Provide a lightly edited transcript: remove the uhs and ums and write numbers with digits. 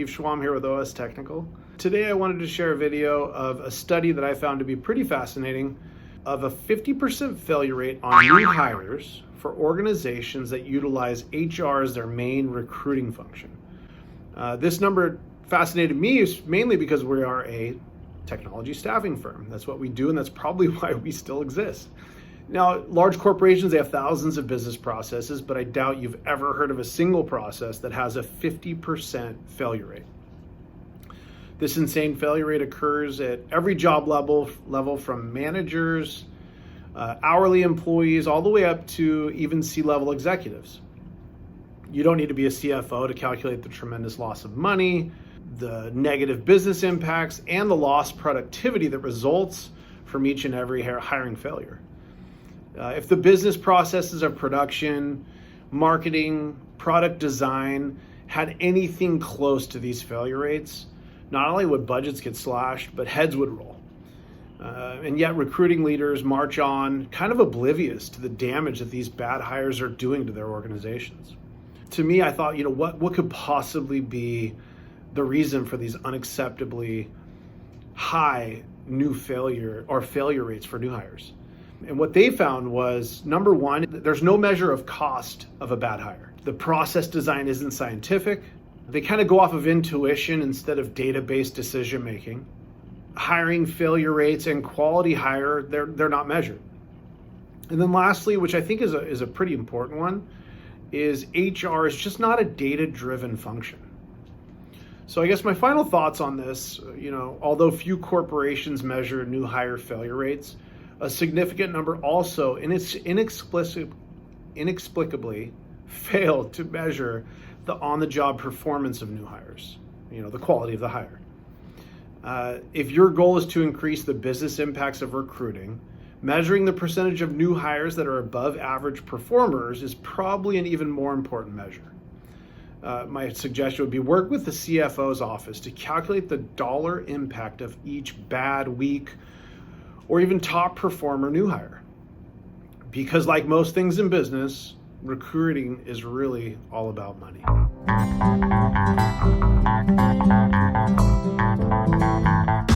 Shwam here with OSTechnical. Today I wanted to share a video of a study that I found to be pretty fascinating of a 50% failure rate on new hires for organizations that utilize HR as their main recruiting function. This number fascinated me mainly because we are a technology staffing firm. That's what we do, and that's probably why we still exist. Now, large corporations, they have thousands of business processes, but I doubt you've ever heard of a single process that has a 50% failure rate. This insane failure rate occurs at every job level from managers, hourly employees, all the way up to even C-level executives. You don't need to be a CFO to calculate the tremendous loss of money, the negative business impacts, and the lost productivity that results from each and every hiring failure. If the business processes of production, marketing, product design had anything close to these failure rates, not only would budgets get slashed, but heads would roll. And yet recruiting leaders march on kind of oblivious to the damage that these bad hires are doing to their organizations. To me, I thought, what could possibly be the reason for these unacceptably high failure rates for new hires? And what they found was, number one, there's no measure of cost of a bad hire. The process design isn't scientific. They kind of go off of intuition instead of data-based decision making. Hiring failure rates and quality hire, they're not measured. And then lastly, which I think is a pretty important one, is HR is just not a data-driven function. So I guess my final thoughts on this, although few corporations measure new hire failure rates, a significant number also inexplicably failed to measure the on-the-job performance of new hires, the quality of the hire. If your goal is to increase the business impacts of recruiting, measuring the percentage of new hires that are above average performers is probably an even more important measure. My suggestion would be work with the CFO's office to calculate the dollar impact of each bad, weak, or even top performer new hire. Because like most things in business, recruiting is really all about money.